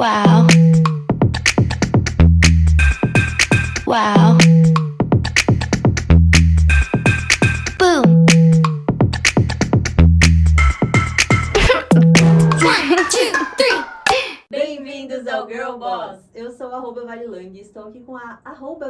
Wow. Wow. Boom. One, two, three. Bem-vindos ao Girl Boss! Eu sou @Valilang e estou aqui com a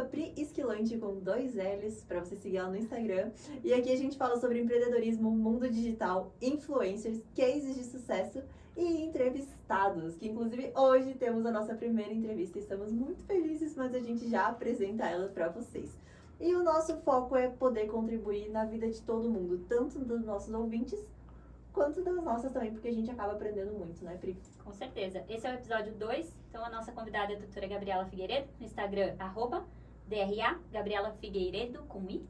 @Pri Esquilante com 2 L's para você seguir ela no Instagram. E aqui a gente fala sobre empreendedorismo, mundo digital, influencers, cases de sucesso e entrevistados. Que inclusive hoje temos a nossa primeira entrevista. Estamos muito felizes, mas a gente já apresenta ela para vocês. E o nosso foco é poder contribuir na vida de todo mundo, tanto dos nossos ouvintes quanto das nossas também, porque a gente acaba aprendendo muito, né, Pri? Com certeza. Esse é o episódio 2. Então, a nossa convidada é a doutora Gabriela Figueiredo, no Instagram, @DRA, Gabriela Figueiredo, com I.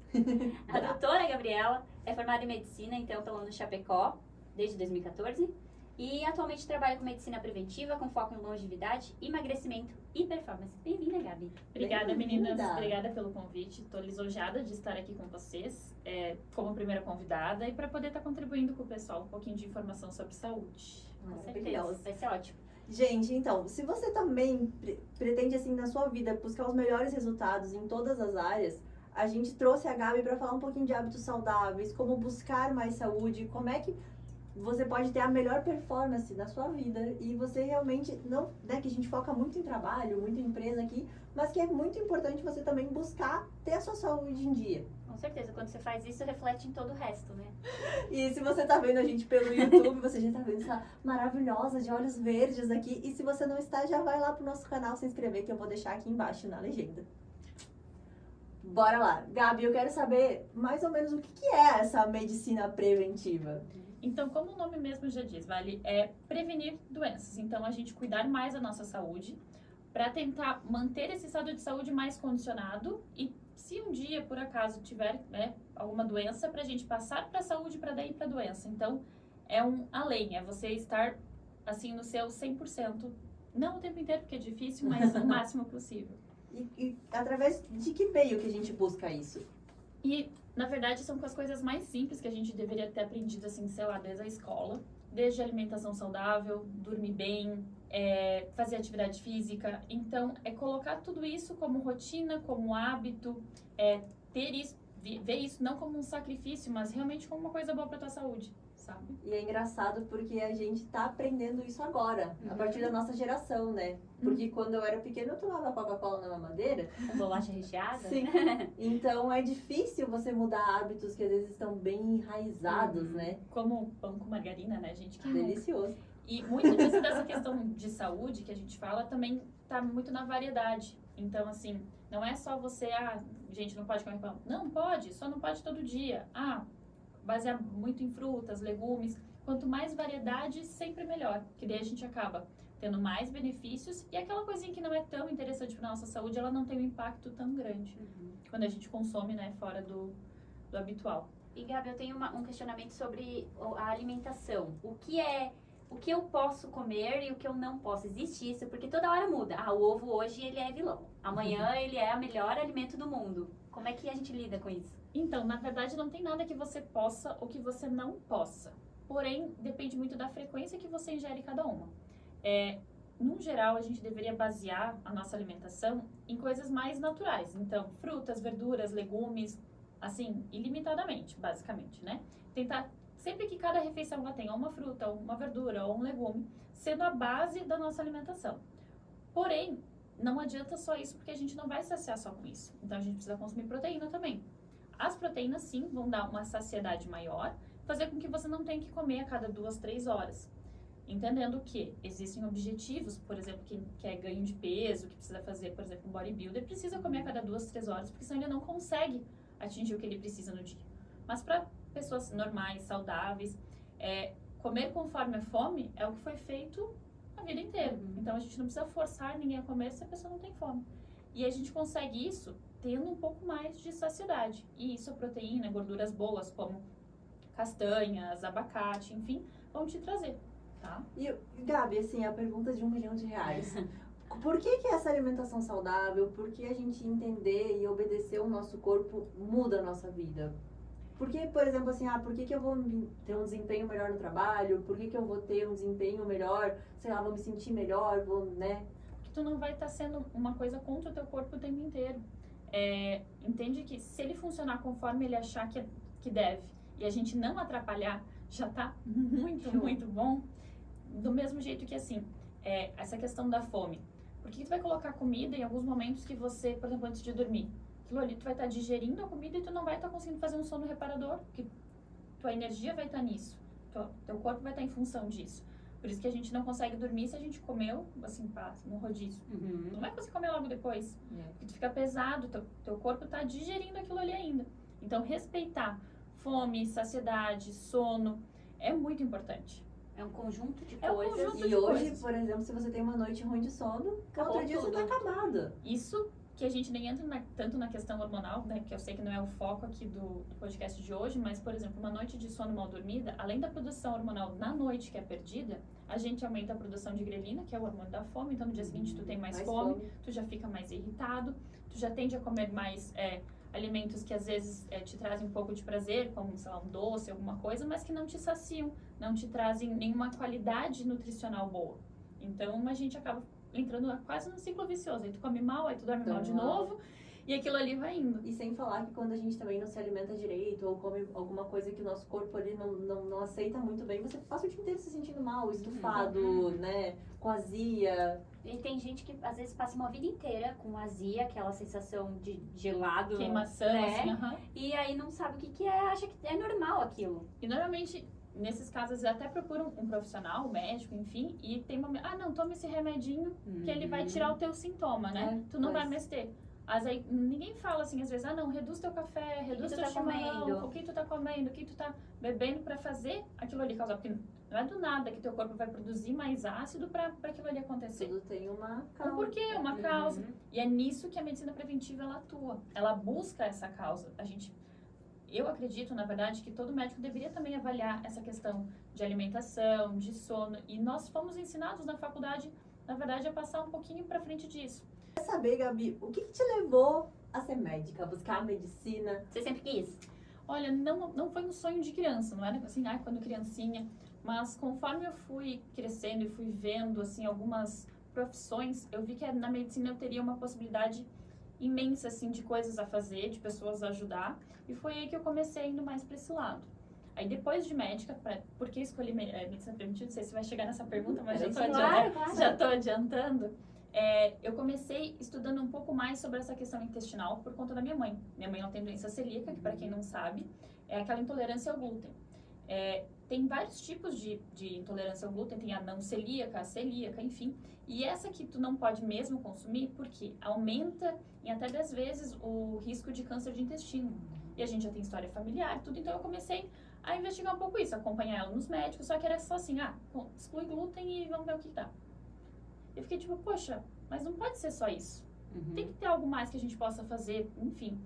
A doutora Gabriela é formada em medicina, então, pela UniChapecó, desde 2014. E atualmente trabalha com medicina preventiva, com foco em longevidade, emagrecimento e performance. Bem-vinda, Gabi. Obrigada, Bem-vinda. meninas. Obrigada pelo convite. Estou lisonjeada de estar aqui com vocês, como primeira convidada, e para poder estar contribuindo com o pessoal um pouquinho de informação sobre saúde. Com certeza. Maravilhosa. Vai ser ótimo. Gente, então, se você também pretende, assim, na sua vida, buscar os melhores resultados em todas as áreas, a gente trouxe a Gabi para falar um pouquinho de hábitos saudáveis, como buscar mais saúde, como é que você pode ter a melhor performance na sua vida e você realmente, não, né, que a gente foca muito em trabalho, muito em empresa aqui, mas que é muito importante você também buscar ter a sua saúde em dia. Com certeza. Quando você faz isso, reflete em todo o resto, né? E se você tá vendo a gente pelo YouTube, você já tá vendo essa maravilhosa de olhos verdes aqui. E se você não está, já vai lá pro nosso canal se inscrever, que eu vou deixar aqui embaixo na legenda. Bora lá. Gabi, eu quero saber mais ou menos o que é essa medicina preventiva. Então, como o nome mesmo já diz, vale, é prevenir doenças. Então, a gente cuidar mais da nossa saúde para tentar manter esse estado de saúde mais condicionado e se um dia, por acaso, tiver alguma doença, para a gente passar para a saúde para daí para a doença. Então, é um além, é você estar, assim, no seu 100%. Não o tempo inteiro, porque é difícil, mas o máximo possível. E através de que meio que a gente busca isso? E, na verdade, são com as coisas mais simples que a gente deveria ter aprendido, assim, sei lá, desde a escola. Desde alimentação saudável, dormir bem, fazer atividade física. Então, é colocar tudo isso como rotina, como hábito, ter isso, ver isso não como um sacrifício, mas realmente como uma coisa boa para tua saúde, sabe? E é engraçado porque a gente tá aprendendo isso agora, a partir da nossa geração, né? Porque quando eu era pequena eu tomava Coca-Cola na mamadeira. A bolacha recheada. Sim. Então é difícil você mudar hábitos que às vezes estão bem enraizados, né? Como pão com margarina, né, gente? Que nunca. Delicioso. E muito disso dessa questão de saúde que a gente fala também tá muito na variedade. Então, assim, não é só você, gente, não pode comer pão. Não, pode, só não pode todo dia. Basear muito em frutas, legumes. Quanto mais variedade, sempre melhor. Que daí a gente acaba tendo mais benefícios e aquela coisinha que não é tão interessante para nossa saúde, ela não tem um impacto tão grande quando a gente consome, né, fora do habitual. E, Gabi, eu tenho um questionamento sobre a alimentação. O que eu posso comer e o que eu não posso? Existe isso? Porque toda hora muda. O ovo hoje ele é vilão. Amanhã ele é o melhor alimento do mundo. Como é que a gente lida com isso? Então, na verdade, não tem nada que você possa ou que você não possa. Porém, depende muito da frequência que você ingere cada uma. No geral, a gente deveria basear a nossa alimentação em coisas mais naturais. Então, frutas, verduras, legumes, assim, ilimitadamente, basicamente, né? Tentar, sempre que cada refeição ela tenha uma fruta, uma verdura ou um legume, sendo a base da nossa alimentação. Porém, não adianta só isso, porque a gente não vai saciar só com isso. Então, a gente precisa consumir proteína também. As proteínas, sim, vão dar uma saciedade maior, fazer com que você não tenha que comer a cada 2, 3 horas. Entendendo que existem objetivos, por exemplo, quem quer ganho de peso, que precisa fazer, por exemplo, um bodybuilder, precisa comer a cada 2, 3 horas, porque senão ele não consegue atingir o que ele precisa no dia. Mas para pessoas normais, saudáveis, comer conforme a fome é o que foi feito a vida inteira. Então a gente não precisa forçar ninguém a comer se a pessoa não tem fome. E a gente consegue isso tendo um pouco mais de saciedade. E isso, a proteína, gorduras boas, como castanhas, abacate, enfim, vão te trazer, tá? E, Gabi, assim, a pergunta de R$1 milhão. Por que essa alimentação saudável, por que a gente entender e obedecer o nosso corpo muda a nossa vida? Por que, por exemplo, assim, por que eu vou ter um desempenho melhor no trabalho? Por que eu vou ter um desempenho melhor? Sei lá, vou me sentir melhor, né? Que tu não vai estar sendo uma coisa contra o teu corpo o tempo inteiro. Entende que se ele funcionar conforme ele achar que deve e a gente não atrapalhar, já tá muito, muito bom. Do mesmo jeito que, assim, essa questão da fome. Por que tu vai colocar comida em alguns momentos que você, por exemplo, antes de dormir? Aquilo ali, tu vai estar digerindo a comida e tu não vai estar conseguindo fazer um sono reparador, porque tua energia vai estar nisso. Teu corpo vai estar em função disso. Por isso que a gente não consegue dormir se a gente comeu, assim, no rodízio. Uhum. Tu não vai conseguir comer logo depois. Porque tu fica pesado, teu corpo tá digerindo aquilo ali ainda. Então, respeitar fome, saciedade, sono, é muito importante. É um conjunto de É um coisas. conjunto E de hoje, coisas. por exemplo, se você tem uma noite ruim de sono, Acabou outro dia você tudo. tá acabado. Isso que a gente nem entra tanto na questão hormonal, né? Que eu sei que não é o foco aqui do podcast de hoje, mas, por exemplo, uma noite de sono mal dormida, além da produção hormonal na noite que é perdida, a gente aumenta a produção de grelina, que é o hormônio da fome, então no dia seguinte tu tem mais fome, tu já fica mais irritado, tu já tende a comer mais alimentos que às vezes te trazem um pouco de prazer, como, sei lá, um doce, alguma coisa, mas que não te saciam, não te trazem nenhuma qualidade nutricional boa. Então a gente acaba entrando quase num ciclo vicioso. Aí tu come mal, aí tu dorme mal de novo, e aquilo ali vai indo. E sem falar que quando a gente também não se alimenta direito ou come alguma coisa que o nosso corpo ali não aceita muito bem, você passa o dia inteiro se sentindo mal, estufado, né? Com azia. E tem gente que às vezes passa uma vida inteira com azia, aquela sensação de gelado, Queimação, né? assim, aham. E aí não sabe o que é, acha que é normal aquilo. E normalmente, nesses casos, até procuram um profissional, um médico, enfim, e tem uma... não, toma esse remedinho que ele vai tirar o teu sintoma, né? Tu não vai mais ter. Mas aí ninguém fala assim, às vezes, não, reduz teu café, reduz teu chimarrão, o que tu tá comendo, o que tu tá bebendo pra fazer aquilo ali causar. Porque não é do nada que teu corpo vai produzir mais ácido pra aquilo ali acontecer. Tudo tem uma causa. Um porquê, uma causa. E é nisso que a medicina preventiva, ela atua. Ela busca essa causa. Eu acredito, na verdade, que todo médico deveria também avaliar essa questão de alimentação, de sono. E nós fomos ensinados na faculdade, na verdade, a passar um pouquinho pra frente disso. Quer saber, Gabi, o que te levou a ser médica, a buscar a medicina? Você sempre quis? Olha, não foi um sonho de criança, não era assim, quando criancinha. Mas conforme eu fui crescendo e fui vendo, assim, algumas profissões, eu vi que na medicina eu teria uma possibilidade imensa, assim, de coisas a fazer, de pessoas a ajudar. E foi aí que eu comecei indo mais para esse lado. Aí depois de médica, por que escolhi medicina preventiva? Não sei se vai chegar nessa pergunta, mas já tô adiantando. Eu comecei estudando um pouco mais sobre essa questão intestinal por conta da minha mãe. Minha mãe ela tem doença celíaca, que para quem não sabe, é aquela intolerância ao glúten. Tem vários tipos de intolerância ao glúten, tem a não celíaca, a celíaca, enfim. E essa que tu não pode mesmo consumir, porque aumenta em até 10 vezes o risco de câncer de intestino. E a gente já tem história familiar e tudo, então eu comecei a investigar um pouco isso, acompanhar ela nos médicos, só que era só assim, exclui glúten e vamos ver o que dá. Eu fiquei tipo, poxa, mas não pode ser só isso. Tem que ter algo mais que a gente possa fazer, enfim.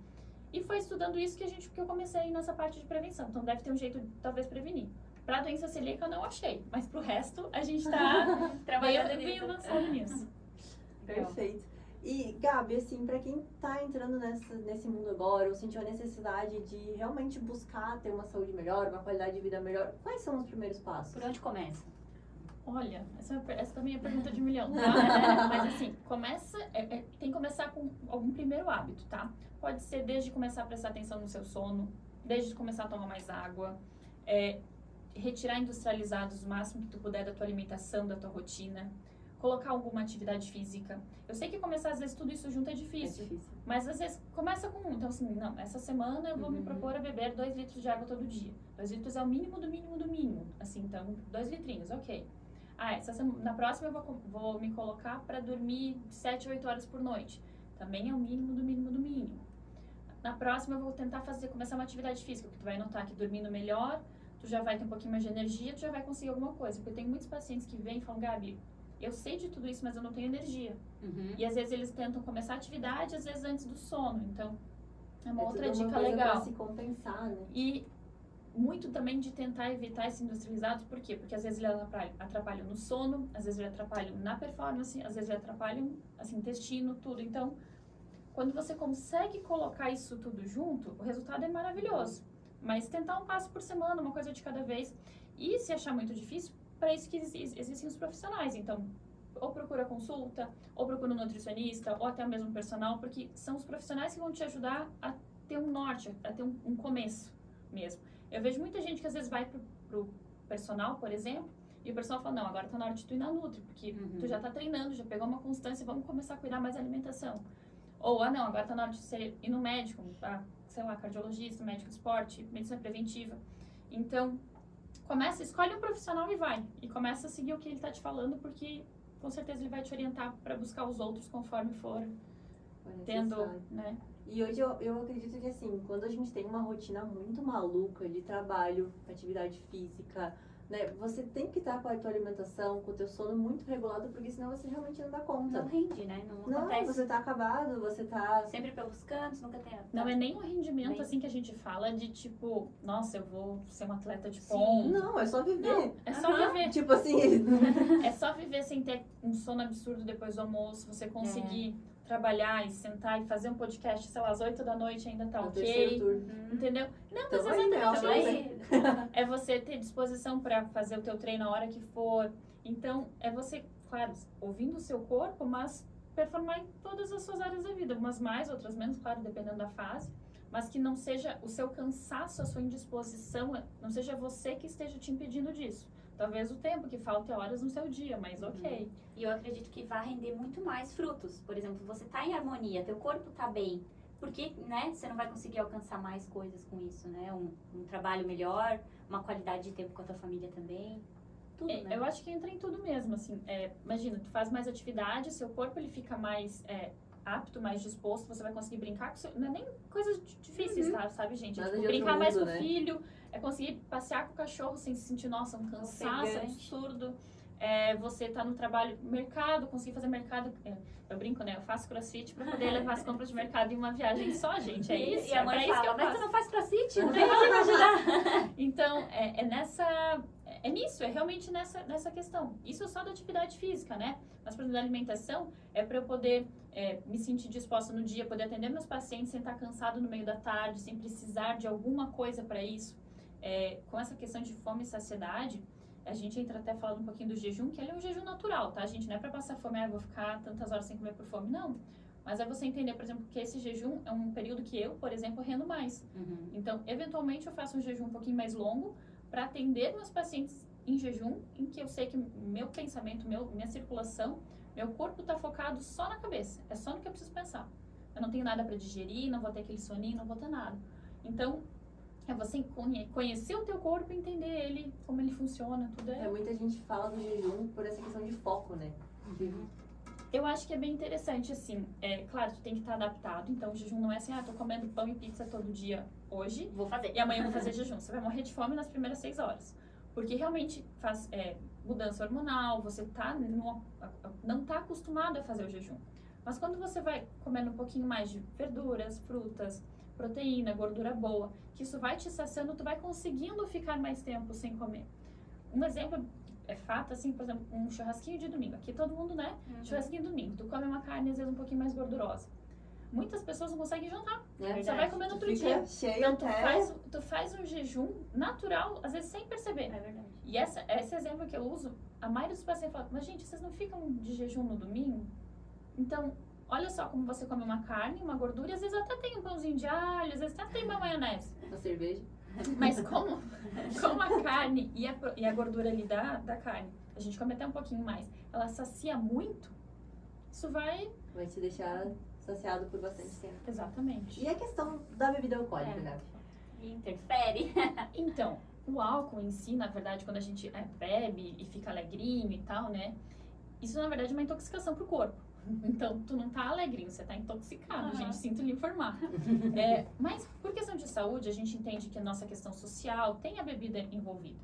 E foi estudando isso que eu comecei a ir nessa parte de prevenção. Então deve ter um jeito de talvez prevenir. Pra doença celíaca eu não achei, mas pro resto a gente tá trabalhando bem avançando nisso. Perfeito. E, Gabi, assim, pra quem tá entrando nesse mundo agora, ou sentiu a necessidade de realmente buscar ter uma saúde melhor, uma qualidade de vida melhor, quais são os primeiros passos? Por onde começa? Olha, essa também é pergunta de 1 milhão, tá? Mas assim, tem que começar com algum primeiro hábito, tá? Pode ser desde começar a prestar atenção no seu sono, desde começar a tomar mais água, retirar industrializados o máximo que tu puder da tua alimentação, da tua rotina, colocar alguma atividade física. Eu sei que começar às vezes tudo isso junto é difícil. Mas às vezes começa com então assim, não, essa semana eu vou me propor a beber 2 litros de água todo dia. 2 litros é o mínimo do mínimo do mínimo, assim, então 2 litrinhos, ok. Na próxima eu vou me colocar para dormir 7 a 8 horas por noite. Também é o mínimo do mínimo do mínimo. Na próxima eu vou tentar começar uma atividade física, porque tu vai notar que dormindo melhor, tu já vai ter um pouquinho mais de energia, tu já vai conseguir alguma coisa. Porque eu tenho muitos pacientes que vêm e falam, Gabi, eu sei de tudo isso, mas eu não tenho energia. E às vezes eles tentam começar a atividade, às vezes antes do sono. Então, é uma outra dica legal. Pra se compensar, né? E muito também de tentar evitar esses industrializados, por quê? Porque às vezes eles atrapalham no sono, às vezes eles atrapalham na performance, às vezes eles atrapalham, assim, intestino, tudo. Então, quando você consegue colocar isso tudo junto, o resultado é maravilhoso. Mas tentar um passo por semana, uma coisa de cada vez. E se achar muito difícil, para isso que existem os profissionais. Então, ou procura consulta, ou procura um nutricionista, ou até mesmo personal, porque são os profissionais que vão te ajudar a ter um norte, a ter um começo mesmo. Eu vejo muita gente que às vezes vai pro personal, por exemplo, e o personal fala, não, agora tá na hora de tu ir na Nutri, porque tu já tá treinando, já pegou uma constância, vamos começar a cuidar mais da alimentação. Ou, não, agora tá na hora de você ir no médico, sei lá, cardiologista, médico de esporte, medicina preventiva. Então, escolhe um profissional e vai. E começa a seguir o que ele tá te falando, porque com certeza ele vai te orientar para buscar os outros conforme for tendo, né? E hoje eu acredito que, assim, quando a gente tem uma rotina muito maluca de trabalho, atividade física, né, você tem que estar com a tua alimentação, com o teu sono muito regulado, porque senão você realmente não dá conta. Não rende, né? Não Não, acontece. você tá acabado, você tá... Sempre pelos cantos, nunca tem... Não é nem um rendimento Bem- assim que a gente fala de tipo, nossa, eu vou ser um atleta de Sim. ponta. Não, é só viver. Não, é só viver. Tipo assim, É só viver sem ter um sono absurdo depois do almoço, você conseguir trabalhar e sentar e fazer um podcast, sei lá, às 8 da noite ainda tá no ok. terceiro turno. Entendeu? Não, mas Então aí, né, exatamente ó, isso. É você ter disposição para fazer o teu treino a hora que for. Então, é você, claro, ouvindo o seu corpo, mas performar em todas as suas áreas da vida. Umas mais, outras menos, claro, dependendo da fase. Mas que não seja o seu cansaço, a sua indisposição, não seja você que esteja te impedindo disso. Talvez o tempo que falte horas no seu dia, mas ok. E eu acredito que vai render muito mais frutos. Por exemplo, você tá em harmonia, teu corpo tá bem. Porque, né, você não vai conseguir alcançar mais coisas com isso, né? Um trabalho melhor, uma qualidade de tempo com a tua família também. Tudo, né? Eu acho que entra em tudo mesmo, assim. Imagina, tu faz mais atividade, seu corpo ele fica mais apto, mais disposto, você vai conseguir brincar com seu... Não é nem coisas difíceis, tá? Sabe, gente? É, Nada tipo, de outro brincar mais mundo, com o né? filho, é conseguir passear com o cachorro sem se sentir, nossa, um cansaço Ofegante. absurdo. Você tá no trabalho, mercado, conseguir fazer mercado. Eu brinco, né? Eu faço crossfit pra poder levar as compras de mercado em uma viagem só, gente. É isso. E a é pra mãe isso que fala, eu mas faço. tu não faz crossfit? Não tem como ajudar. Então, é nisso, é realmente nessa questão. Isso é só da atividade física, né? Mas, por exemplo, da alimentação, é para eu poder me sentir disposta no dia, poder atender meus pacientes sem estar cansado no meio da tarde, sem precisar de alguma coisa para isso. Com essa questão de fome e saciedade, a gente entra até falando um pouquinho do jejum, que ele é um jejum natural, tá, gente? Não é para passar fome, eu vou ficar tantas horas sem comer por fome, não. Mas é você entender, por exemplo, que esse jejum é um período que eu, por exemplo, rendo mais. Então, eventualmente, eu faço um jejum um pouquinho mais longo para atender meus pacientes em jejum, em que eu sei que meu pensamento, minha circulação, meu corpo está focado só na cabeça. É só no que eu preciso pensar. Eu não tenho nada para digerir, não vou ter aquele soninho, não vou ter nada. Então, é você conhecer o teu corpo, entender ele, como ele funciona, tudo Muita gente fala do jejum por essa questão de foco, né? Eu acho que é bem interessante, assim. Claro, tu tem que estar adaptado. Então, o jejum não é assim, tô comendo pão e pizza todo dia hoje Vou fazer. e amanhã eu vou fazer jejum. Você vai morrer de fome nas primeiras 6 horas. Porque realmente faz mudança hormonal, você não tá acostumado a fazer o jejum. Mas quando você vai comendo um pouquinho mais de verduras, frutas, proteína, gordura boa, que isso vai te saciando, tu vai conseguindo ficar mais tempo sem comer. Um exemplo é fato, assim, por exemplo, um churrasquinho de domingo. Aqui todo mundo, né? Churrasquinho de domingo. Tu come uma carne, às vezes, um pouquinho mais gordurosa. Muitas pessoas não conseguem jantar. Você vai comer no outro dia. Cheio Então, até... tu faz um jejum natural, às vezes, sem perceber. É verdade. E esse exemplo que eu uso, a maioria dos pacientes fala, mas gente, vocês não ficam de jejum no domingo? Então, olha só como você come uma carne, uma gordura, e às vezes até tem um pãozinho de alho, às vezes até tem uma maionese. Uma cerveja. Mas como a carne e a gordura ali da carne, a gente come até um pouquinho mais, ela sacia muito, isso vai... Vai te deixar saciado por bastante tempo. Exatamente. E a questão da bebida alcoólica, né? Interfere. Então, o álcool em si, na verdade, quando a gente bebe e fica alegrinho e tal, né? Isso, na verdade, é uma intoxicação pro corpo. Então, tu não tá alegrinho, você tá intoxicado, gente, sinto lhe informar. Mas, por questão de saúde, a gente entende que a nossa questão social tem a bebida envolvida.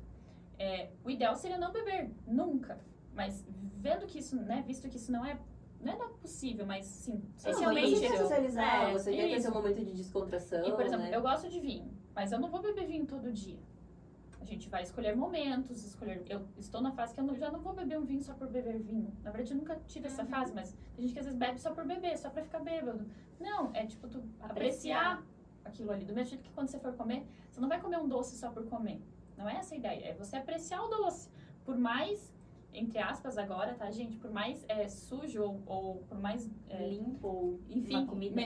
O ideal seria não beber, nunca. Mas, vendo que isso, né, visto que isso não é possível, mas, sim, socialmente... Você quer socializar, você quer ter isso. seu momento de descontração, E, por exemplo, né? eu gosto de vinho, mas eu não vou beber vinho todo dia. A gente vai escolher momentos, eu estou na fase que eu já não vou beber um vinho só por beber vinho. Na verdade, eu nunca tive essa fase, mas tem gente que às vezes bebe só por beber, só pra ficar bêbado. Não, é tipo tu apreciar aquilo ali. Do mesmo jeito que quando você for comer, você não vai comer um doce só por comer. Não é essa a ideia. É você apreciar o doce. Por mais, entre aspas agora, tá, gente? Por mais sujo ou por mais... Limpo ou enfim, uma comida.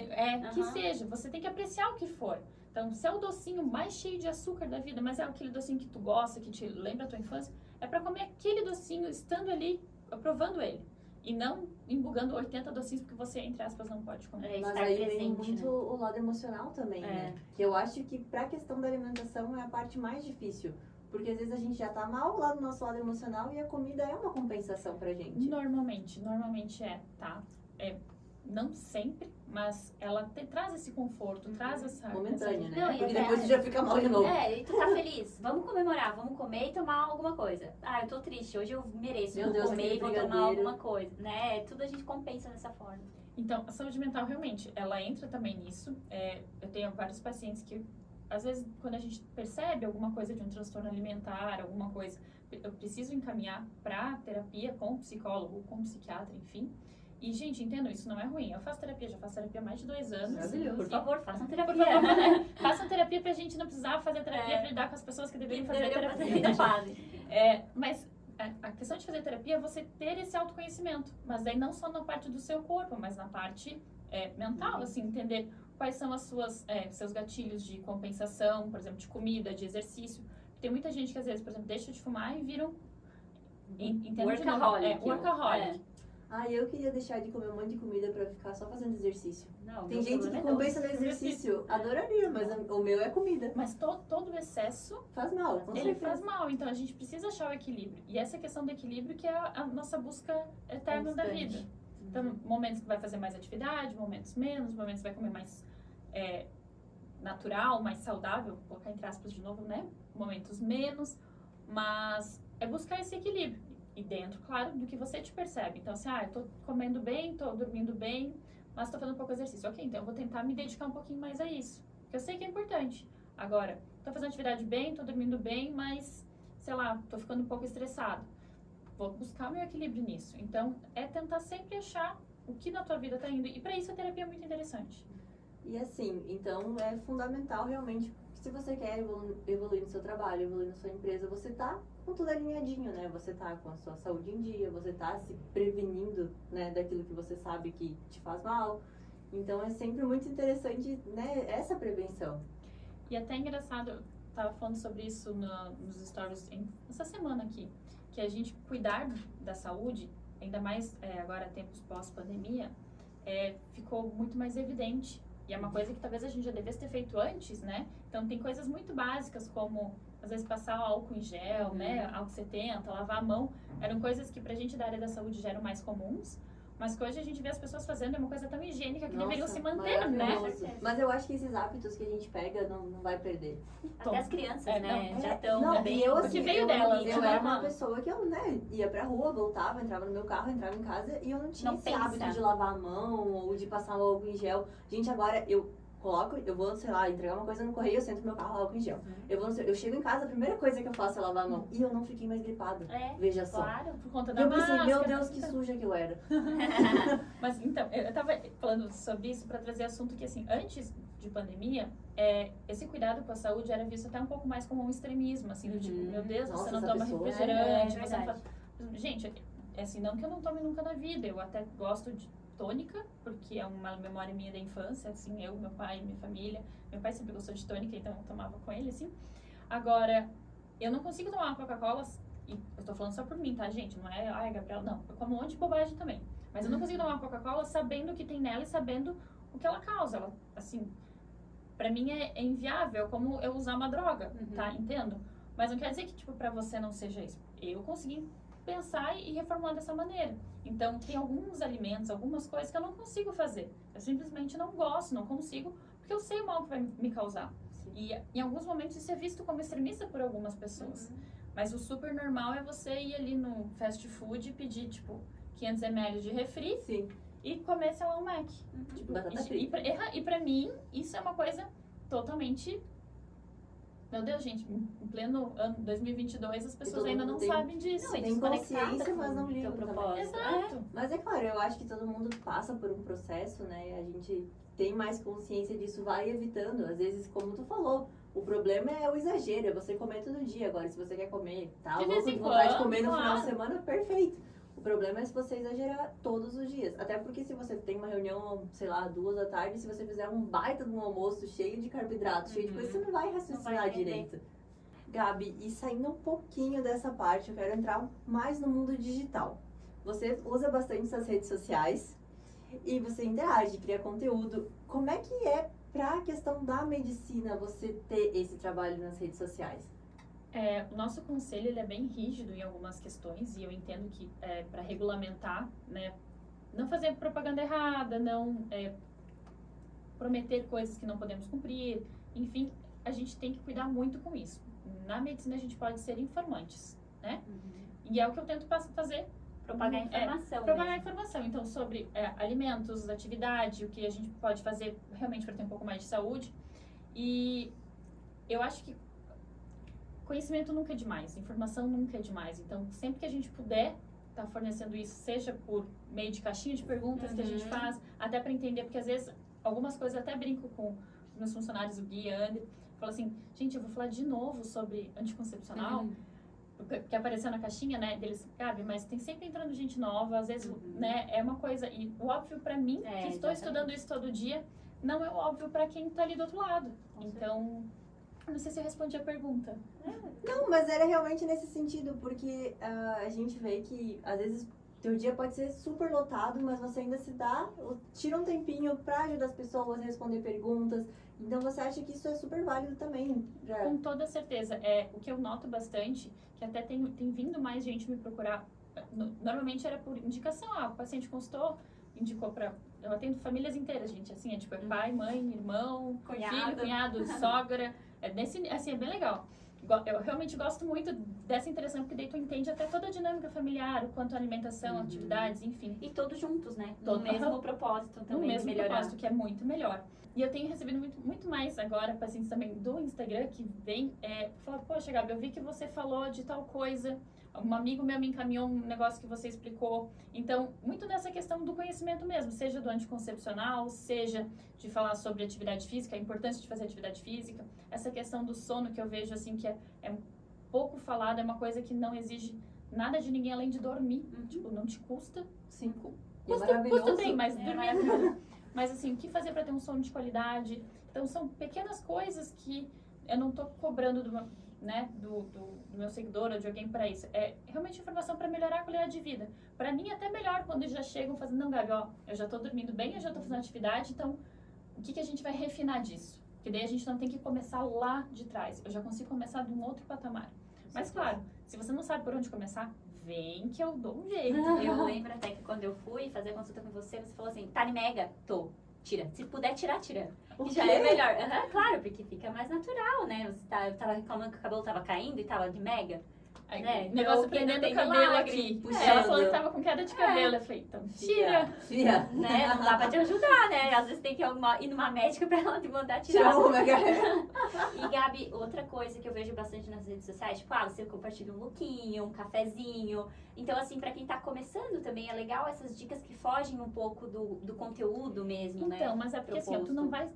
que seja. Você tem que apreciar o que for. Então, se é o docinho mais cheio de açúcar da vida, mas é aquele docinho que tu gosta, que te lembra a tua infância, é pra comer aquele docinho estando ali, provando ele. E não embugando 80 docinhos porque você, entre aspas, não pode comer. Mas Estar aí vem presente, muito né? o lado emocional também, né? Que eu acho que pra questão da alimentação é a parte mais difícil. Porque às vezes a gente já tá mal lá do nosso lado emocional e a comida é uma compensação pra gente. Normalmente tá? Não sempre, mas ela traz esse conforto, traz essa... Momentânea, né? Não, e Porque até- depois tu já fica mal de novo. E tu tá feliz, vamos comemorar, vamos comer e tomar alguma coisa. Ah, eu tô triste, hoje eu mereço, Meu vou Deus, comer e aquele vou tomar brigadeiro. alguma coisa, né? Tudo a gente compensa dessa forma. Então, a saúde mental, realmente, ela entra também nisso. Eu tenho vários pacientes que, às vezes, quando a gente percebe alguma coisa de um transtorno alimentar, alguma coisa, eu preciso encaminhar para terapia com o psicólogo, com o psiquiatra, enfim. E, gente, entendo, isso não é ruim. Eu faço terapia, já faço terapia há mais de 2 anos. Maravilhoso. Por favor, façam Por terapia. favor, né? Façam terapia pra gente não precisar fazer terapia É. pra lidar com as pessoas que deveriam Que fazer deveriam fazer terapia. ainda fazem. Mas a questão de fazer terapia é você ter esse autoconhecimento. Mas daí não só na parte do seu corpo, mas na parte mental, assim, entender quais são as seus gatilhos de compensação, por exemplo, de comida, de exercício. Tem muita gente que às vezes, por exemplo, deixa de fumar e viram Workaholic. workaholic. Eu queria deixar de comer um monte de comida pra ficar só fazendo exercício. Não, Tem meu gente que problema é compensa no doce. exercício. Adoraria, mas o meu é comida. Mas todo excesso Faz mal, com ele certeza. faz mal, então a gente precisa achar o equilíbrio. E essa questão do equilíbrio que é a nossa busca eterna da Constante. vida. Então, momentos que vai fazer mais atividade, momentos menos, momentos que vai comer mais natural, mais saudável, vou colocar entre aspas de novo, né? Momentos menos, mas é buscar esse equilíbrio. E dentro, claro, do que você te percebe. Então, assim, eu tô comendo bem, tô dormindo bem, mas tô fazendo pouco exercício. Ok, então eu vou tentar me dedicar um pouquinho mais a isso, porque eu sei que é importante. Agora, tô fazendo atividade bem, tô dormindo bem, mas, sei lá, tô ficando um pouco estressado. Vou buscar o meu equilíbrio nisso. Então, é tentar sempre achar o que na tua vida tá indo. E para isso a terapia é muito interessante. E assim, então é fundamental realmente, se você quer evoluir no seu trabalho, evoluir na sua empresa, você tá com tudo alinhadinho, né? Você tá com a sua saúde em dia, você tá se prevenindo, né, daquilo que você sabe que te faz mal. Então é sempre muito interessante, né, essa prevenção. E até engraçado, eu tava falando sobre isso nos stories essa semana aqui, que a gente cuidar da saúde, ainda mais agora tempos pós-pandemia, ficou muito mais evidente. E é uma coisa que talvez a gente já devesse ter feito antes, né? Então tem coisas muito básicas como, às vezes, passar álcool em gel, né? Álcool 70, lavar a mão. Eram coisas que pra gente da área da saúde já eram mais comuns, mas que hoje a gente vê as pessoas fazendo uma coisa tão higiênica que deveriam se manter, né? maravilhoso. Mas eu acho que esses hábitos que a gente pega não vai perder. Até as crianças, né? não, já estão Não, bem. e eu, porque veio delas, eu né? era uma pessoa que eu, né, ia pra rua, voltava, entrava no meu carro, entrava em casa e eu não tinha Não esse pensa. hábito de lavar a mão ou de passar o álcool em gel. Gente, agora eu vou, sei lá, entregar uma coisa no correio, eu sento no meu carro, álcool em gel. Eu chego em casa, a primeira coisa que eu faço é lavar a mão. E eu não fiquei mais gripada. Veja só. Claro. Por conta E da eu pensei, máscara. meu Deus, que suja que eu era. Mas então, eu tava falando sobre isso para trazer assunto que, assim, antes de pandemia, esse cuidado com a saúde era visto até um pouco mais como um extremismo, assim, do tipo, meu Deus, Nossa, você não essa toma pessoa refrigerante, é você não verdade. faz... Gente, é assim, não que eu não tome nunca na vida, eu até gosto de tônica, porque é uma memória minha da infância, assim, eu, meu pai, minha família. Meu pai sempre gostou de tônica, então eu tomava com ele, assim. Agora, eu não consigo tomar uma Coca-Cola, e eu tô falando só por mim, tá, gente? Não é, ai, Gabriela, não. Eu como um monte de bobagem também. Mas eu não consigo tomar uma Coca-Cola sabendo o que tem nela e sabendo o que ela causa. Ela, assim, pra mim é inviável, é como eu usar uma droga, tá? Entendo? Mas não quer dizer que, tipo, pra você não seja isso. Eu consegui pensar e reformular dessa maneira. Então, tem alguns alimentos, algumas coisas que eu não consigo fazer. Eu simplesmente não gosto, não consigo, porque eu sei o mal que vai me causar. E em alguns momentos isso é visto como extremista por algumas pessoas. Mas o super normal é você ir ali no fast food e pedir, tipo, 500 ml de refri Sim. e comer, sei lá, um Mac. Tipo, Batata e pra mim, isso é uma coisa totalmente... Meu Deus, gente, em pleno ano 2022, as pessoas todo ainda mundo não tem- sabem disso. Não, e Tem desconectada consciência, mas não com o liga teu também. propósito. Exato. Mas é claro, eu acho que todo mundo passa por um processo, né? A gente tem mais consciência disso, vai evitando. Às vezes, como tu falou, o problema é o exagero, é você comer todo dia. Agora, se você quer comer, tá De louco vez em de vontade de quando, comer no final de claro. semana, perfeito. O problema é se você exagerar todos os dias. Até porque se você tem uma reunião, sei lá, 2 da tarde, se você fizer um baita de um almoço cheio de carboidratos, cheio de coisa, você não vai raciocinar entender. direito. Gabi, e saindo um pouquinho dessa parte, eu quero entrar mais no mundo digital. Você usa bastante suas redes sociais e você interage, cria conteúdo. Como é que é para a questão da medicina você ter esse trabalho nas redes sociais? O nosso conselho ele é bem rígido em algumas questões e eu entendo que para regulamentar, né, não fazer propaganda errada, não prometer coisas que não podemos cumprir, enfim, a gente tem que cuidar muito com isso. Na medicina a gente pode ser informantes, né? E é o que eu tento fazer. Propagar informação. Propagar mesmo. informação, então, sobre alimentos, atividade, o que a gente pode fazer realmente para ter um pouco mais de saúde. E eu acho que conhecimento nunca é demais, informação nunca é demais. Então, sempre que a gente puder estar fornecendo isso, seja por meio de caixinha de perguntas que a gente faz, até para entender, porque às vezes algumas coisas eu até brinco com os meus funcionários, o Gui e a André, falo assim, gente, eu vou falar de novo sobre anticoncepcional, que apareceu na caixinha, né, deles, Gabi, mas tem sempre entrando gente nova, às vezes, né, é uma coisa, e o óbvio para mim, que estou estudando isso todo dia, não é o óbvio para quem tá ali do outro lado. Então, não sei se eu respondi a pergunta. Não, mas era realmente nesse sentido, porque a gente vê que às vezes teu dia pode ser super lotado, mas você ainda tira um tempinho pra ajudar as pessoas a responder perguntas. Então você acha que isso é super válido também? Com toda certeza. O que eu noto bastante, que até tem vindo mais gente me procurar, normalmente era por indicação, o paciente consultou, indicou pra... Eu atendo famílias inteiras, gente, assim, é pai, mãe, irmão, filho, cunhado, sogra, assim, é bem legal. Eu realmente gosto muito dessa interação, porque daí tu entende até toda a dinâmica familiar, o quanto a alimentação, atividades, enfim. E todos juntos, né? No mesmo propósito também. No mesmo melhorar. propósito, que é muito melhor. E eu tenho recebido muito mais agora pacientes também do Instagram que vem falar, poxa, Gabi, eu vi que você falou de tal coisa, um amigo meu me encaminhou um negócio que você explicou. Então, muito dessa questão do conhecimento mesmo, seja do anticoncepcional, seja de falar sobre atividade física, a importância de fazer atividade física, essa questão do sono que eu vejo assim que é pouco falada, é uma coisa que não exige nada de ninguém além de dormir. Tipo, não te custa. Sim. Custa bem, mas dormir é tudo. Mas assim, o que fazer para ter um sono de qualidade? Então, são pequenas coisas que eu não tô cobrando do meu seguidor ou de alguém para isso. É realmente informação para melhorar a qualidade de vida. Para mim, até melhor quando eles já chegam fazendo, não, Gabi, eu já tô dormindo bem, eu já tô fazendo atividade, então o que a gente vai refinar disso? Porque daí a gente não tem que começar lá de trás. Eu já consigo começar de um outro patamar. Mas claro, se você não sabe por onde começar, vem que eu dou um jeito. Eu lembro até que quando eu fui fazer consulta com você falou assim, tá mega? Tô. Tira. Se puder tirar, tira. Que já é melhor. Claro, porque fica mais natural, né? Eu tava reclamando que o cabelo tava caindo e tava de mega. Aí, né? negócio prendendo o cabelo aqui. Ela falou que tava com queda de cabelo. Eu falei, então tira. Né? Não dá pra te ajudar, né? Às vezes tem que ir numa médica pra ela te mandar tirar. E Gabi, outra coisa que eu vejo bastante nas redes sociais, tipo, você compartilha um lookinho, um cafezinho. Então, assim, pra quem tá começando também, é legal essas dicas que fogem um pouco do conteúdo mesmo, né? Então, mas é porque assim, tu não vai...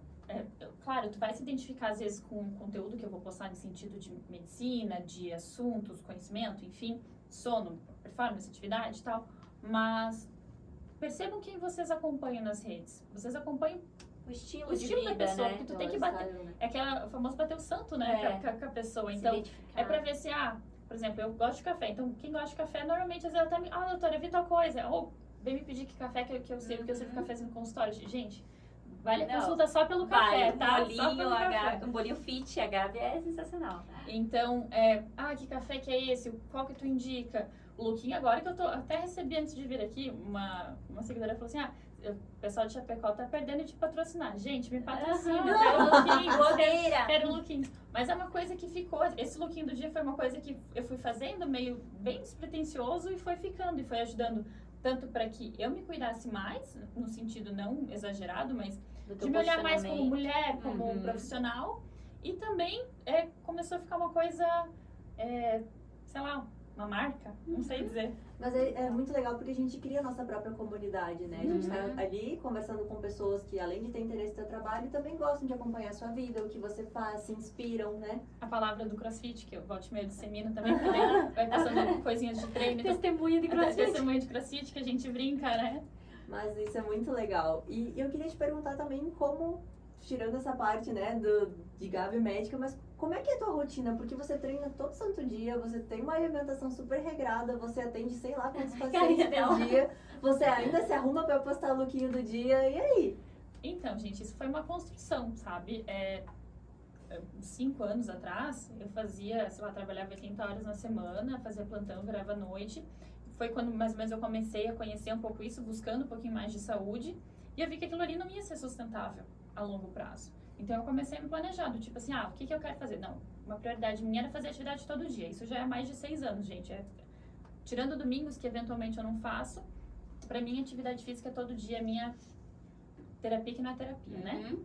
claro, tu vai se identificar às vezes com o conteúdo que eu vou postar no sentido de medicina, de assuntos, conhecimento, enfim, sono, performance, atividade e tal, mas percebam quem vocês acompanham nas redes. Vocês acompanham O estilo o de estilo vida, da pessoa, né? porque tu tem que bater. É aquela famosa bater o santo, né, com a pessoa. Se Então, identificar. é pra ver se, por exemplo, eu gosto de café, então quem gosta de café, normalmente às vezes ela tá doutora, eu vi tal coisa, ou vem me pedir que café que eu sei, porque eu sirvo cafezinho no consultório. Gente, vale a consulta só pelo café, tá? Um bolinho, um bolinho fit, a Gabi é sensacional. Então, que café que é esse? Qual que tu indica? O lookinho agora que eu até recebi antes de vir aqui, uma seguidora falou assim, o pessoal de Chapecó tá perdendo de patrocinar. Gente, me patrocina, quero lookinho, quero lookinho. Mas é uma coisa que ficou, esse lookinho do dia foi uma coisa que eu fui fazendo meio bem despretensioso e foi ficando, e foi ajudando tanto para que eu me cuidasse mais, no sentido não exagerado, mas de me olhar mais como mulher, como profissional, e também começou a ficar uma coisa, sei lá, uma marca, não sei dizer. Mas é muito legal porque a gente cria a nossa própria comunidade, né? A gente tá ali conversando com pessoas que, além de ter interesse no seu trabalho, também gostam de acompanhar a sua vida, o que você faz, se inspiram, né? A palavra do CrossFit, que eu volte e meia dissemino também, porque daí vai passando coisinhas de treino. Testemunha de Até CrossFit. testemunha de CrossFit, que a gente brinca, né? Mas isso é muito legal. E eu queria te perguntar também como, tirando essa parte, né, de Gabi médica, mas como é que é a tua rotina? Porque você treina todo santo dia, você tem uma alimentação super regrada, você atende sei lá quantos pacientes por dia, você ainda se arruma pra postar o lookinho do dia, e aí? Então, gente, isso foi uma construção, sabe? 5 anos atrás, eu fazia, sei lá, trabalhava 80 horas na semana, fazia plantão, virava à noite. Foi quando mais ou menos eu comecei a conhecer um pouco isso, buscando um pouquinho mais de saúde. E eu vi que aquilo ali não ia ser sustentável a longo prazo. Então eu comecei a me planejar, do tipo assim, o que eu quero fazer? Não, uma prioridade minha era fazer atividade todo dia. Isso já é mais de 6 anos, gente. Tirando domingos, que eventualmente eu não faço, pra mim atividade física todo dia é minha terapia, que não é terapia, né?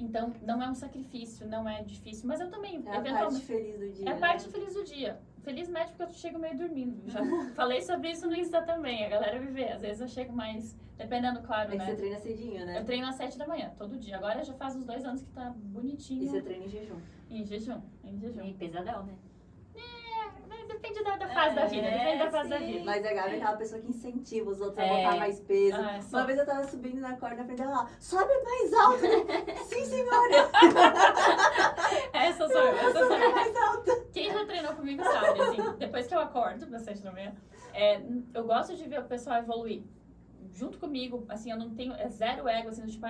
Então, não é um sacrifício, não é difícil, mas eu também, É a parte feliz do dia. É a parte feliz do dia. Felizmente porque eu chego meio dormindo. Já falei sobre isso no Insta também, a galera me vê. Às vezes eu chego mais, dependendo, claro, É que né? você treina cedinho, né? Eu treino às 7 da manhã, todo dia. Agora já faz uns 2 anos que tá bonitinho. E você treina em jejum. Em jejum, em jejum. E pesadão, né? Depende da fase da vida, depende da fase da sim. vida. Mas a Gabi é aquela pessoa que incentiva os outros a É. botar mais peso. Só. Uma vez eu tava subindo na corda na frente dela, ela, sobe mais alto. Sim, senhora. Essa sou eu, essa sou eu. Mais alto. Quem já treinou comigo sabe, assim, depois que eu acordo, às 7 da manhã, eu gosto de ver o pessoal evoluir. Junto comigo, assim, eu não tenho, zero ego, assim, do tipo,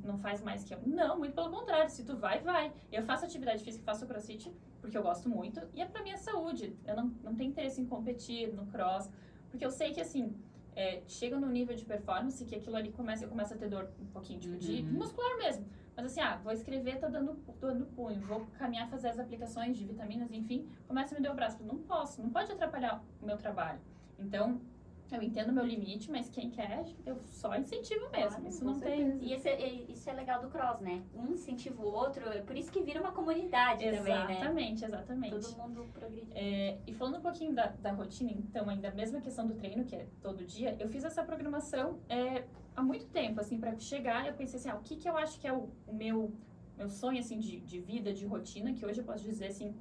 não faz mais que eu. Não, muito pelo contrário, se tu vai, vai. Eu faço atividade física, faço crossfit, porque eu gosto muito, e é pra minha saúde. Eu não tenho interesse em competir no cross, porque eu sei que, assim, chega num nível de performance que aquilo ali eu começo a ter dor um pouquinho, tipo, de muscular mesmo. Mas assim, vou escrever, tá dando punho, vou caminhar, fazer as aplicações de vitaminas, enfim, começa a me doer o braço. Não pode atrapalhar o meu trabalho. Então, eu entendo o meu limite, mas quem quer, eu só incentivo mesmo. Claro, Isso com não tem... certeza. E isso é legal do cross, né? Um incentiva o outro, é por isso que vira uma comunidade também, né? Exatamente. Todo mundo progride. E falando um pouquinho da rotina, então, ainda a mesma questão do treino, que é todo dia, eu fiz essa programação há muito tempo, assim, pra chegar, eu pensei assim, o que eu acho que é o meu sonho, assim, de vida, de rotina, que hoje eu posso dizer, assim,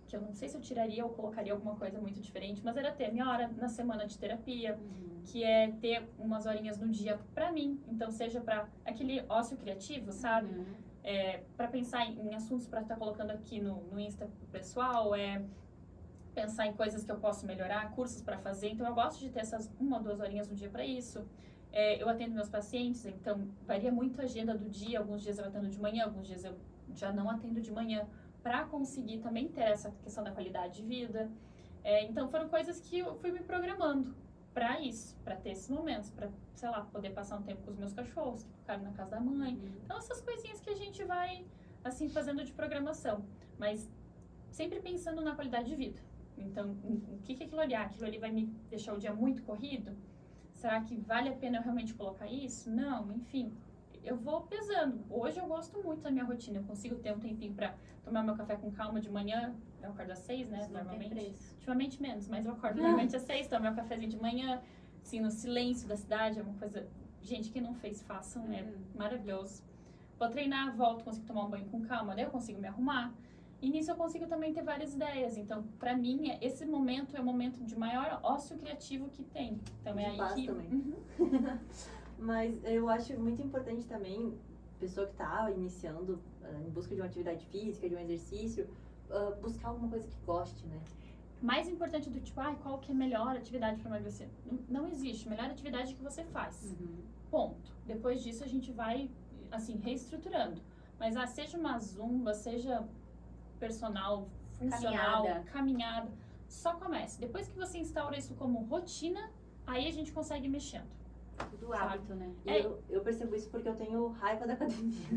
que eu não sei se eu tiraria ou colocaria alguma coisa muito diferente, mas era ter minha hora na semana de terapia, que é ter umas horinhas no dia pra mim, então seja pra aquele ócio criativo, sabe? Pra pensar em assuntos pra estar colocando aqui no Insta pro pessoal, pensar em coisas que eu posso melhorar, cursos pra fazer, então eu gosto de ter essas 1 ou 2 horinhas no dia pra isso. Eu atendo meus pacientes, então varia muito a agenda do dia, alguns dias eu atendo de manhã, alguns dias eu já não atendo de manhã, para conseguir também ter essa questão da qualidade de vida. Então foram coisas que eu fui me programando para isso, para ter esses momentos, para, sei lá, poder passar um tempo com os meus cachorros, que ficaram na casa da mãe. Então essas coisinhas que a gente vai, assim, fazendo de programação, mas sempre pensando na qualidade de vida. Então, o que aquilo ali? Aquilo ali vai me deixar o dia muito corrido? Será que vale a pena eu realmente colocar isso? Não, enfim. Eu vou pesando. Hoje eu gosto muito da minha rotina. Eu consigo ter um tempinho pra tomar meu café com calma de manhã. Eu acordo às 6, né? Isso não tem Normalmente. preço. Ultimamente menos, mas eu acordo normalmente às 6, tomo meu cafezinho de manhã, assim, no silêncio da cidade. É uma coisa. Gente, quem não fez, façam. É maravilhoso. Vou treinar, volto, consigo tomar um banho com calma, daí eu consigo me arrumar. E nisso eu consigo também ter várias ideias. Então, pra mim, esse momento é o momento de maior ócio criativo que tem. Então, De é aí paz que. também. Mas eu acho muito importante também, pessoa que está iniciando em busca de uma atividade física, de um exercício, buscar alguma coisa que goste, né? Mais importante do tipo, qual que é a melhor atividade para emagrecer? Não existe. Melhor atividade que você faz. Ponto. Depois disso a gente vai, assim, reestruturando. Mas seja uma zumba, seja personal, funcional, caminhada, só comece. Depois que você instaura isso como rotina, aí a gente consegue ir mexendo. Tudo hábito, né? E eu percebo isso porque eu tenho raiva da academia.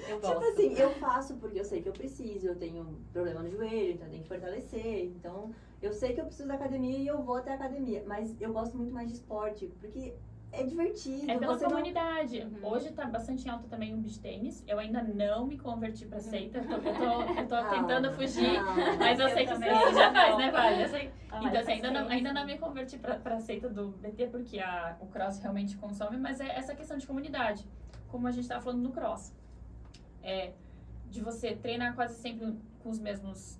Eu Tipo gosto. assim, eu faço porque eu sei que eu preciso, eu tenho problema no joelho, então eu tenho que fortalecer. Então, eu sei que eu preciso da academia e eu vou até a academia. Mas eu gosto muito mais de esporte, porque é divertido. É pela você não- comunidade. Uhum. Hoje tá bastante em alta também o beach tênis. Eu ainda não me converti pra seita. Eu tô Calma, tentando fugir. calma. Mas eu Eu sei que também você já não. faz, né, Vale? Eu sei. Ah, Então, assim, faz ainda não me converti pra seita do BT, porque o cross realmente consome, mas é essa questão de comunidade. Como a gente tava falando no cross. De você treinar quase sempre com os mesmos,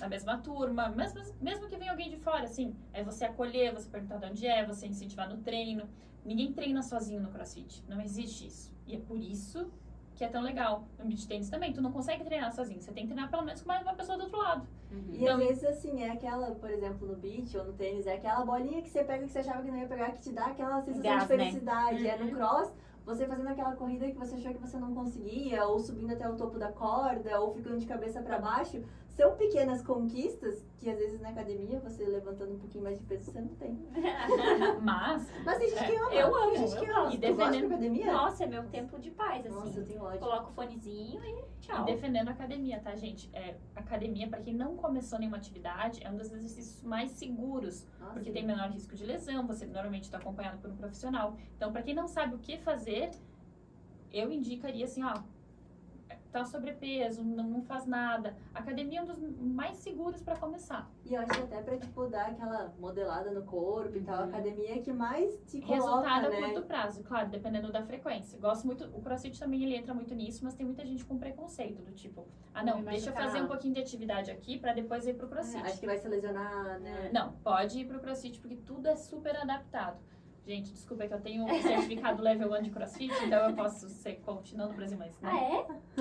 a mesma turma, mesmo que venha alguém de fora, assim, é você acolher, você perguntar de onde é, você incentivar no treino. Ninguém treina sozinho no CrossFit, não existe isso. E é por isso que é tão legal. No beach tennis também, tu não consegue treinar sozinho, você tem que treinar pelo menos com mais uma pessoa do outro lado. E Então- às vezes, assim, é aquela, por exemplo, no beach ou no tênis, é aquela bolinha que você pega que você achava que não ia pegar, que te dá aquela sensação Gás, de né? felicidade. É no cross, você fazendo aquela corrida que você achou que você não conseguia, ou subindo até o topo da corda, ou ficando de cabeça pra baixo, são pequenas conquistas que às vezes na academia, você levantando um pouquinho mais de peso, você não tem. Mas, Mas tem gente que ama. Eu amo, Tem gente que eu ama. amo. Tu E gosta de defendendo- academia? Nossa, é meu tempo de paz, assim. Nossa, eu tenho ódio. Coloco o fonezinho e e tchau. defendendo a academia, tá, gente? Academia, pra quem não começou nenhuma atividade, é um dos exercícios mais seguros. Nossa, Porque tem menor risco de lesão, você normalmente está acompanhado por um profissional. Então, para quem não sabe o que fazer, eu indicaria assim, ó, tá sobrepeso, não faz nada. Academia é um dos mais seguros para começar. E eu acho que até pra, tipo, dar aquela modelada no corpo e tal, a Uhum. academia é que mais te coloca, Resultado a né? curto prazo, claro, dependendo da frequência. Gosto muito, o CrossFit também ele entra muito nisso, mas tem muita gente com preconceito, do tipo, não, me deixa eu machucar. fazer um pouquinho de atividade aqui para depois ir pro CrossFit. Acho que vai se lesionar, né? Não, pode ir pro CrossFit porque tudo é super adaptado. Gente, desculpa, é que eu tenho um certificado level 1 de CrossFit, então eu posso ser coach, não no Brasil, mas né? Ah,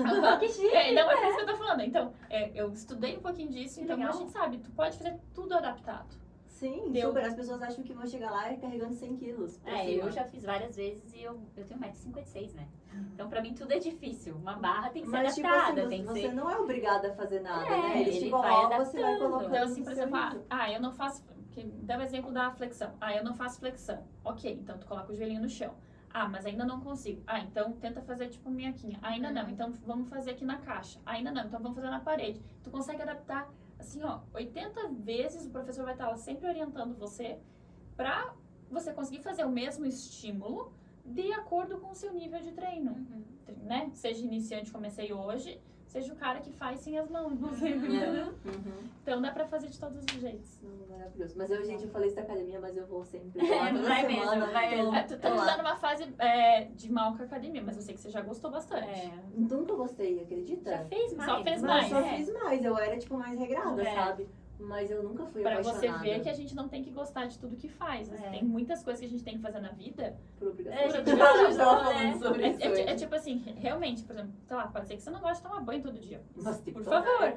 é? Aham. Que chique. Não, é por isso que eu tô falando. Então, eu estudei um pouquinho disso, Que então legal. a gente sabe, tu pode fazer tudo adaptado. Sim, Deu. super. As pessoas acham que vão chegar lá carregando 100 quilos. pra cima. Eu já fiz várias vezes e eu tenho 1,56 m, né? Então pra mim tudo é difícil. Uma barra tem que ser Mas, tipo adaptada, assim, tem que você ser... não é obrigada a fazer nada, É, né? Eles te ele vai colocam, você vai adaptando. colocando. Então, assim, por no seu exemplo, nível. eu não faço. Dá o exemplo da flexão. Eu não faço flexão. Ok, então tu coloca o joelhinho no chão. Mas ainda não consigo. Então tenta fazer tipo minhoquinha. Ainda não, então vamos fazer aqui na caixa. Ainda não, então vamos fazer na parede. Tu consegue adaptar, assim, ó, 80 vezes o professor vai estar lá sempre orientando você pra você conseguir fazer o mesmo estímulo de acordo com o seu nível de treino, Uhum. né? Seja iniciante, comecei hoje, seja o cara que faz sem as mãos, inclusive. Uhum. Então dá pra fazer de todos os jeitos. Maravilhoso. Mas eu, gente, eu falei isso da academia, mas eu vou sempre. É, Toda vai semana, mesmo, vai tô- mesmo. Tu tô tá lá. numa fase de mal com a academia, mas eu sei que você já gostou bastante. Nunca gostei, acredita? Já fez mais. Só fez Mas mais. eu só fiz mais. Eu era, tipo, mais regrada, É. sabe? Mas eu nunca fui Pra você apaixonada. ver que a gente não tem que gostar de tudo que faz. É. Tem muitas coisas que a gente tem que fazer na vida. Por obrigação. É, a gente A fala, gente tava né? falando sobre isso hoje. É tipo assim, realmente, por exemplo, sei lá, pode ser que você não goste de tomar banho todo dia. Mas, tipo, Por favor.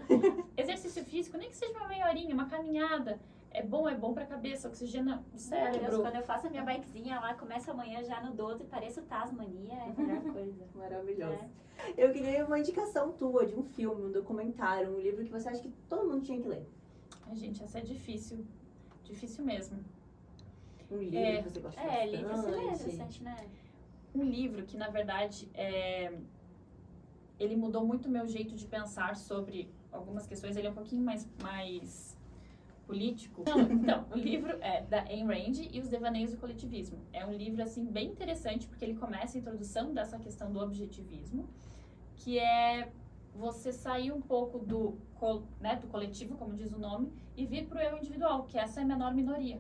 Exercício físico, nem que seja uma meia horinha, uma caminhada. É bom pra cabeça, oxigena o Meu Deus, cérebro. quando eu faço a minha bikezinha lá, começa amanhã já no 12, pareço Tasmania, é a melhor coisa. Maravilhoso. É. Eu queria uma indicação tua de um filme, um documentário, um livro que você acha que todo mundo tinha que ler. Ai, gente, essa é difícil. Difícil mesmo. Um livro que você gosta bastante. Livro seria interessante, né? Um livro que, na verdade, ele mudou muito o meu jeito de pensar sobre algumas questões. Ele é um pouquinho mais político. Então, o livro é da Ayn Rand e os Devaneios do Coletivismo. É um livro, assim, bem interessante, porque ele começa a introdução dessa questão do objetivismo, que é você sair um pouco do coletivo, como diz o nome, e vir para o eu individual, que essa é a menor minoria.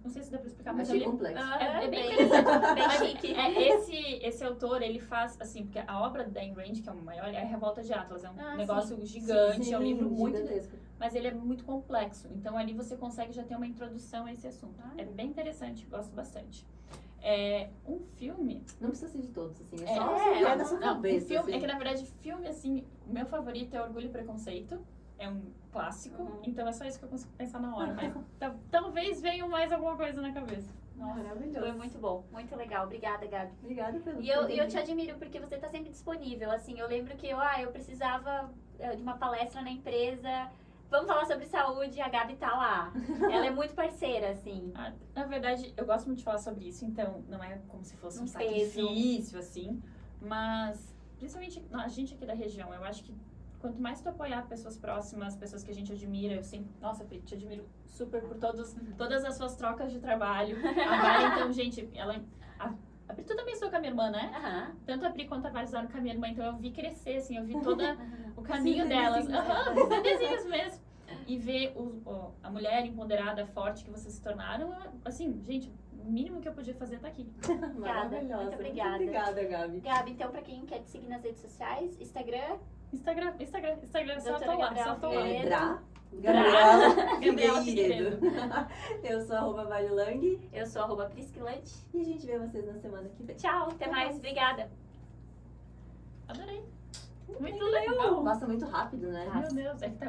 Não sei se dá para explicar, mas Achei ele complexo. é bem bem interessante. bem Mas, chique. esse autor, ele faz, assim, porque a obra da Ayn Rand, que é o maior, é a Revolta de Atlas, é um Ah, negócio gigante, é um livro muito, gigantesco. mas ele é muito complexo. Então, ali você consegue já ter uma introdução a esse assunto. Ah. É bem interessante, gosto bastante. Um filme... Não precisa ser de todos, assim. É É, só você não, ver na sua Não, cabeça. um filme, assim. é que, na verdade, filme, assim, o meu favorito é Orgulho e Preconceito. É um clássico, Uhum. então é só isso que eu consigo pensar na hora. Mas talvez venha mais alguma coisa na cabeça. Maravilhoso. Foi muito bom, muito legal. Obrigada, Gabi. Obrigada pelo E eu te admiro porque você tá sempre disponível. Assim, eu lembro que eu precisava de uma palestra na empresa. Vamos falar sobre saúde, a Gabi tá lá. Ela é muito parceira, assim. Na verdade, eu gosto muito de falar sobre isso, então não é como se fosse um peso. sacrifício, assim. Mas, principalmente a gente aqui da região, eu acho que quanto mais tu apoiar pessoas próximas, pessoas que a gente admira, eu sempre, nossa, Pri, te admiro super por todas as suas trocas de trabalho. A Vale, então, gente, A Pri, tu também sou com a minha irmã, né? Aham. Tanto a Pri quanto a Vale usaram com a minha irmã, então eu vi crescer, assim, eu vi todo o caminho Sim, delas. bebezinhos. Aham, os bebezinhos mesmo. E ver a mulher empoderada, forte que vocês se tornaram, assim, gente, o mínimo que eu podia fazer tá aqui. Maravilhosa. muito obrigada. Muito obrigada, Gabi. Gabi, então pra quem quer te seguir nas redes sociais, Instagram, Instagram, só Doutora tô lá, Gabriela só tô lá. Figueiredo. Gabriela Gabriela Figueiredo. Eu sou @valelang eu sou @prisquilante. e a gente vê vocês na semana que vem. Tchau, até mais. Obrigada. Adorei. Muito legal. Passa muito rápido, né? Tá. Meu Deus, é que tá